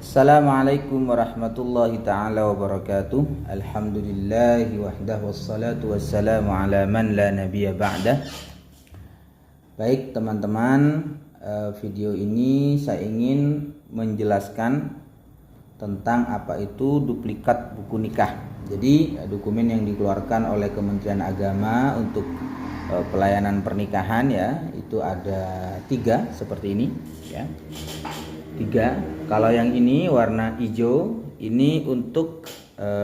Assalamualaikum warahmatullahi ta'ala wabarakatuh. Alhamdulillahi wahdah wassalatu wassalamu ala man la nabiyya ba'dah. Baik teman-teman, video ini saya ingin menjelaskan tentang apa itu duplikat buku nikah. Jadi dokumen yang dikeluarkan oleh Kementerian Agama untuk pelayanan pernikahan ya, itu ada 3 seperti ini ya. 3. Kalau yang ini warna hijau ini untuk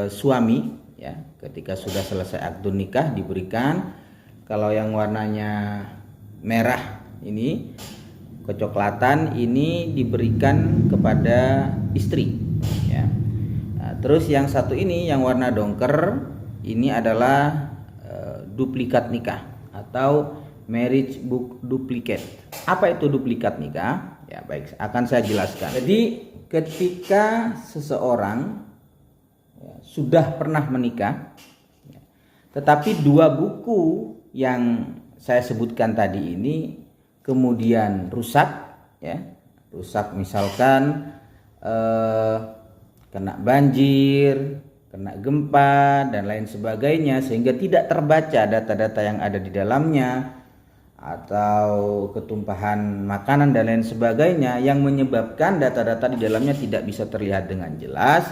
suami ya, ketika sudah selesai akad nikah diberikan. Kalau yang warnanya merah ini kecoklatan ini diberikan kepada istri ya. Nah, terus yang satu ini yang warna dongker ini adalah duplikat nikah atau marriage book duplicate. Apa itu duplikat nikah? Ya baik, akan saya jelaskan. Jadi ketika seseorang sudah pernah menikah, tetapi 2 buku yang saya sebutkan tadi ini kemudian rusak, ya, rusak misalkan kena banjir, kena gempa dan lain sebagainya, sehingga tidak terbaca data-data yang ada di dalamnya, atau ketumpahan makanan dan lain sebagainya yang menyebabkan data-data di dalamnya tidak bisa terlihat dengan jelas,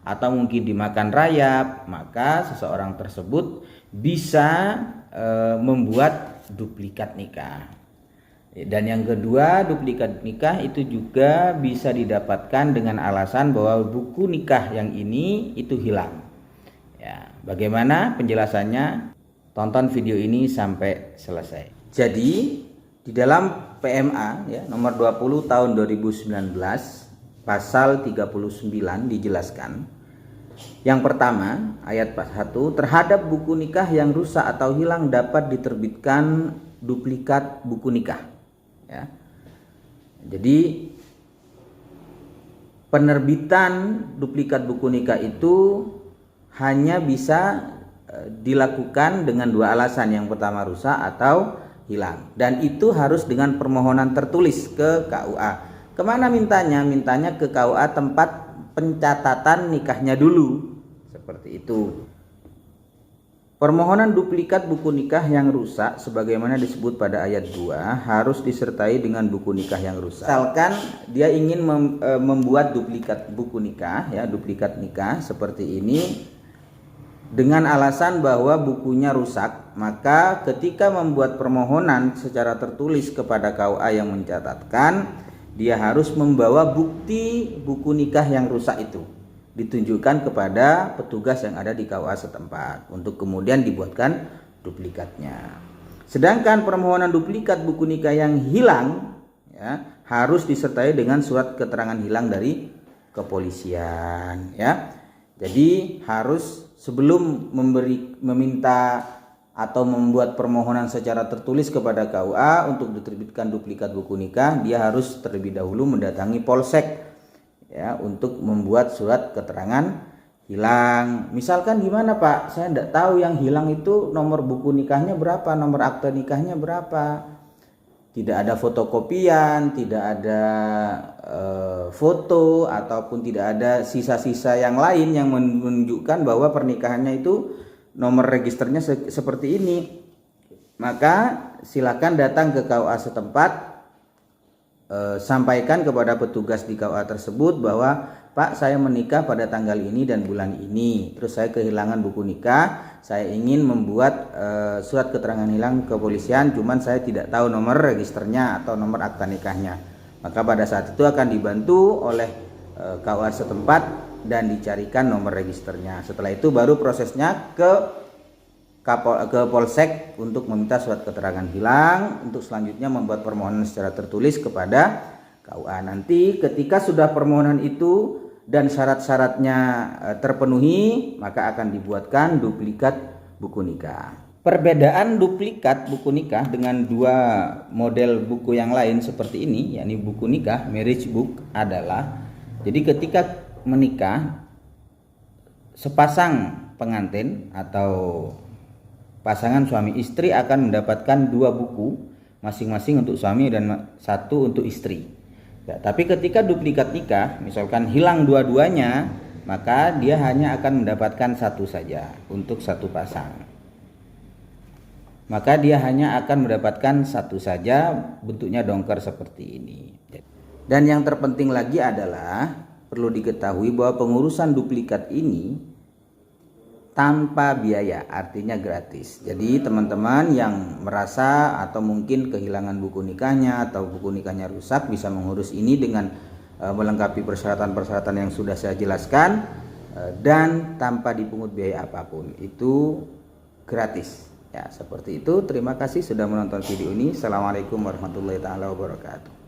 atau mungkin dimakan rayap, maka seseorang tersebut bisa membuat duplikat nikah. Dan yang kedua, duplikat nikah itu juga bisa didapatkan dengan alasan bahwa buku nikah yang ini itu hilang. Ya, bagaimana penjelasannya? Tonton video ini sampai selesai. Jadi di dalam PMA ya, nomor 20 tahun 2019 pasal 39 dijelaskan. Yang pertama, ayat 1, terhadap buku nikah yang rusak atau hilang dapat diterbitkan duplikat buku nikah. Ya. Jadi penerbitan duplikat buku nikah itu hanya bisa dilakukan dengan 2 alasan. Yang pertama rusak atau hilang, dan itu harus dengan permohonan tertulis ke KUA. Kemana mintanya? Mintanya ke KUA tempat pencatatan nikahnya dulu, seperti itu. Permohonan duplikat buku nikah yang rusak sebagaimana disebut pada ayat 2 harus disertai dengan buku nikah yang rusak. Misalkan dia ingin membuat duplikat buku nikah ya, duplikat nikah seperti ini dengan alasan bahwa bukunya rusak, maka ketika membuat permohonan secara tertulis kepada KUA yang mencatatkan, dia harus membawa bukti buku nikah yang rusak itu, ditunjukkan kepada petugas yang ada di KUA setempat untuk kemudian dibuatkan duplikatnya. Sedangkan permohonan duplikat buku nikah yang hilang ya, harus disertai dengan surat keterangan hilang dari kepolisian ya. Jadi harus sebelum meminta atau membuat permohonan secara tertulis kepada KUA untuk diterbitkan duplikat buku nikah, dia harus terlebih dahulu mendatangi polsek ya untuk membuat surat keterangan hilang. Misalkan gimana Pak, saya tidak tahu yang hilang itu nomor buku nikahnya berapa, nomor akte nikahnya berapa. Tidak ada fotokopian, tidak ada foto, ataupun tidak ada sisa-sisa yang lain yang menunjukkan bahwa pernikahannya itu nomor registernya seperti ini. Maka silakan datang ke KUA setempat, sampaikan kepada petugas di KUA tersebut bahwa Pak, saya menikah pada tanggal ini dan bulan ini, terus saya kehilangan buku nikah, saya ingin membuat surat keterangan hilang kepolisian, cuman saya tidak tahu nomor registernya atau nomor akta nikahnya. Maka pada saat itu akan dibantu oleh KUA setempat dan dicarikan nomor registernya. Setelah itu baru prosesnya ke polsek untuk meminta surat keterangan hilang, untuk selanjutnya membuat permohonan secara tertulis kepada KUA. Nanti ketika sudah permohonan itu dan syarat-syaratnya terpenuhi, maka akan dibuatkan duplikat buku nikah. Perbedaan duplikat buku nikah dengan 2 model buku yang lain seperti ini, yakni buku nikah marriage book, adalah jadi ketika menikah sepasang pengantin atau pasangan suami istri akan mendapatkan 2 buku masing-masing untuk suami dan 1 untuk istri. Ya, tapi ketika duplikat nikah, misalkan hilang dua-duanya, maka dia hanya akan mendapatkan satu saja untuk satu pasang. Maka dia hanya akan mendapatkan satu saja, bentuknya dongker seperti ini. Dan yang terpenting lagi adalah perlu diketahui bahwa pengurusan duplikat ini tanpa biaya, artinya gratis. Jadi teman-teman yang merasa atau mungkin kehilangan buku nikahnya atau buku nikahnya rusak, bisa mengurus ini dengan melengkapi persyaratan-persyaratan yang sudah saya jelaskan dan tanpa dipungut biaya apapun. Itu gratis. Ya, seperti itu. Terima kasih sudah menonton video ini. Assalamualaikum warahmatullahi wabarakatuh.